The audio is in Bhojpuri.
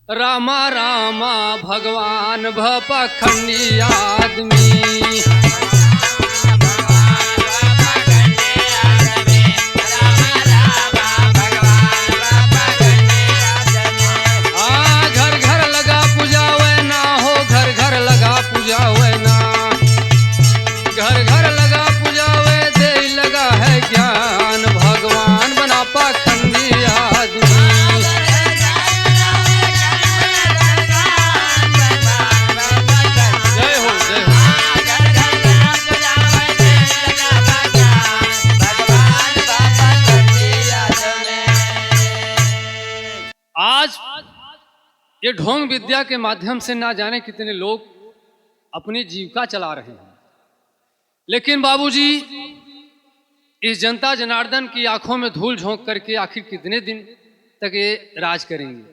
रामा रामा भगवान भपखंडी आदमी। घर घर लगा पूजावे ना हो, घर घर लगा पूजावे ना, घर घर लगा पूजावे दे लगा है ज्ञान, भगवान बना पाखंडी आदमी। जय हो जय हो। आज ये ढोंग विद्या के माध्यम से ना जाने कितने लोग अपनी जीविका चला रहे हैं, लेकिन बाबूजी इस जनता जनार्दन की आंखों में धूल झोंक करके आखिर कितने दिन तक ये राज करेंगे।